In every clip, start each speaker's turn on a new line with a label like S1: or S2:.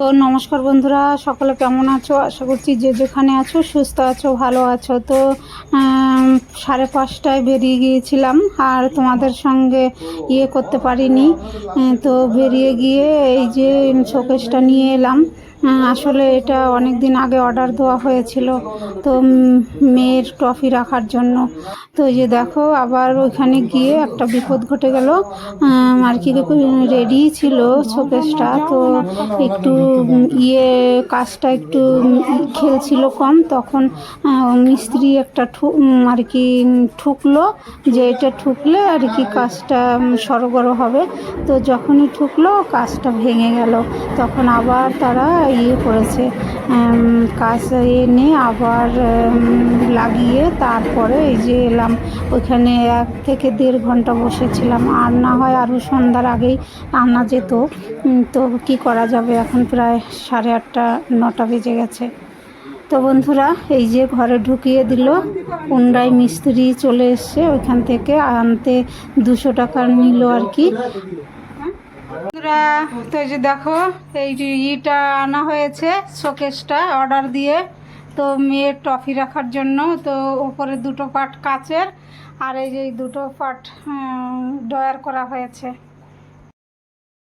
S1: তো নমস্কার বন্ধুরা, সকলে কেমন আছো? আশা করছি যে যেখানে আছো সুস্থ আছো, ভালো আছো। তো 5:30টায় বেরিয়ে গিয়েছিলাম, আর তোমাদের সঙ্গে করতে পারিনি। তো বেরিয়ে গিয়ে এই যে শোকেসটা নিয়ে এলাম। আসলে এটা অনেক দিন আগে অর্ডার দেওয়া হয়েছিল, তো মেয়ের ট্রফি রাখার জন্য। তো এই যে দেখো, আবার ওইখানে গিয়ে একটা বিপদ ঘটে গেল। আর কি রেডি ছিল শোকেসটা, তো একটু কাজটা একটু খেলছিল কম, তখন মিস্ত্রি একটা আর কি ঠুকলো, যে এটা ঠুকলে আর কি কাজটা সড়গড় হবে। তো যখনই ঠুকলো কাজটা ভেঙে গেল। তখন আবার তারা করেছে, কাজ এনে আবার লাগিয়ে তারপরে এই যে এলাম। ওইখানে 1 থেকে 1.5 ঘন্টা বসেছিলাম, আর না হয় আরও সন্ধ্যার আগেই আনা যেত। তো কি করা যাবে, এখন প্রায় 8:30-9টা বেজে গেছে। তো বন্ধুরা, এই যে ঘরে ঢুকিয়ে দিল। পুনরায় মিস্ত্রি চলে এসছে, ওইখান থেকে আনতে 200 টাকা নিল আর কি। বন্ধুরা, তো এই যে দেখো, এই যে আনা হয়েছে, শোকেসটা অর্ডার দিয়ে। তো মেয়ের ট্রফি রাখার জন্য। তো ওপরে 2টো পার্ট কাচের, আর এই যে 2টো পার্ট ডয়ার করা হয়েছে।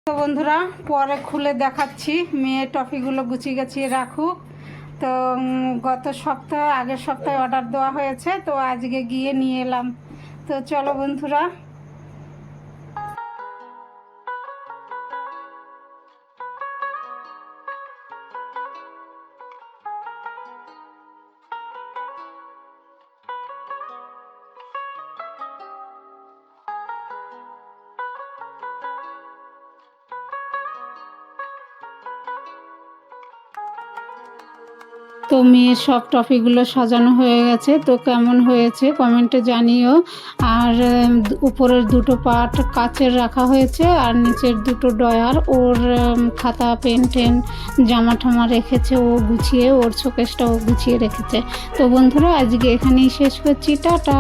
S1: তো বন্ধুরা, পরে খুলে দেখাচ্ছি। মেয়ে টফিগুলো গুছিয়ে গাছিয়ে রাখুক। তো আগের সপ্তাহে অর্ডার দেওয়া হয়েছে, তো আজকে গিয়ে নিয়ে এলাম। তো চলো বন্ধুরা। তো মেয়ের সব টপিকগুলো সাজানো হয়ে গেছে। তো কেমন হয়েছে কমেন্টে জানিও। আর উপরের 2টো পার্ট কাচের রাখা হয়েছে, আর নিচের 2টো ডয়ার ওর খাতা পেন টেন জামা ঠামা রেখেছে, ও গুছিয়ে, ওর শোকেসটা ও গুছিয়ে রেখেছে। তো বন্ধুরা, আজকে এখানেই শেষ করছি। টাটা।